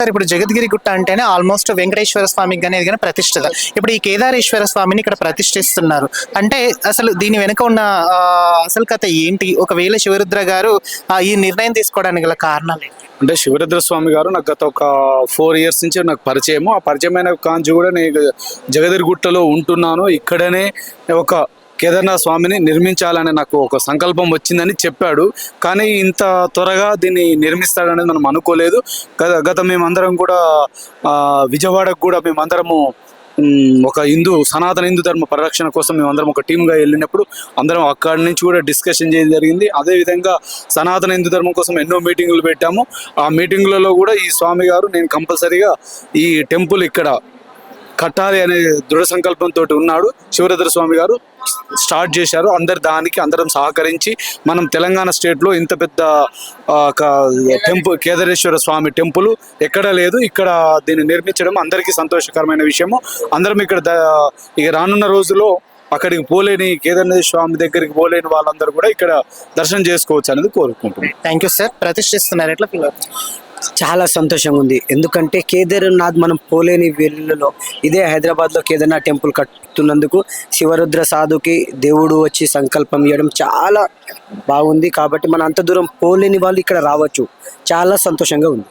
Sir ఇప్పుడు జగద్గిరి గుట్ట అంటేనే ఆల్మోస్ట్ వెంకటేశ్వర స్వామికి కానీ ఇది కానీ ప్రతిష్ఠిత. ఇప్పుడు ఈ కేదారేశ్వర స్వామిని ఇక్కడ ప్రతిష్ఠిస్తున్నారు అంటే అసలు దీని వెనుక ఉన్న అసలు కథ ఏంటి? ఒకవేళ శివరుద్ర గారు ఈ నిర్ణయం తీసుకోవడానికి గల కారణాలు ఏంటి? అంటే శివరుద్ర స్వామి గారు నాకు గత ఒక 4 years నుంచి నాకు పరిచయము. ఆ పరిచయమైన కాంచి కూడా నేను జగదిరిగుట్టలో ఉంటున్నాను. ఇక్కడనే ఒక కేదార్నాథ్ స్వామిని నిర్మించాలని నాకు ఒక సంకల్పం వచ్చిందని చెప్పాడు. కానీ ఇంత త్వరగా దీన్ని నిర్మిస్తాడనేది మనం అనుకోలేదు. గత మేమందరం కూడా విజయవాడకు కూడా మేమందరము ఒక సనాతన హిందూ ధర్మ పరిరక్షణ కోసం మేమందరం ఒక టీమ్గా వెళ్ళినప్పుడు అందరం అక్కడి నుంచి కూడా డిస్కషన్ చేయడం జరిగింది. అదేవిధంగా సనాతన హిందూ ధర్మం కోసం ఎన్నో మీటింగులు పెట్టాము. ఆ మీటింగులలో కూడా ఈ స్వామి గారు నేను కంపల్సరీగా ఈ టెంపుల్ ఇక్కడ కట్టాలి అనే దృఢ సంకల్పంతో ఉన్నాడు. శివరుద్ర స్వామి గారు స్టార్ట్ చేశారు. అందరం సహకరించి మనం తెలంగాణ స్టేట్లో ఇంత పెద్ద టెంపుల్ కేదారేశ్వర స్వామి టెంపుల్ ఎక్కడా లేదు. ఇక్కడ దీన్ని నిర్మించడం అందరికీ సంతోషకరమైన విషయము. అందరం ఇక్కడ ఇక రానున్న రోజుల్లో అక్కడికి పోలేని కేదార్నాథ్ స్వామి దగ్గరికి పోలేని వాళ్ళందరూ కూడా ఇక్కడ దర్శనం చేసుకోవచ్చు అనేది కోరుకుంటున్నాం. Thank you sir. ప్రతిష్ఠిస్తున్నారు, ఎట్లా ఫీల్ అవుతుంది? చాలా సంతోషంగా ఉంది. ఎందుకంటే కేదార్నాథ్ మనం పోలేని వేళల్లో ఇదే హైదరాబాద్లో కేదార్నాథ్ టెంపుల్ కట్టుతున్నందుకు శివరుద్ర సాధుకి దేవుడు వచ్చి సంకల్పం ఇవ్వడం చాలా బాగుంది. కాబట్టి మన అంత దూరం పోలేని వాళ్ళు ఇక్కడ రావచ్చు. చాలా సంతోషంగా ఉంది.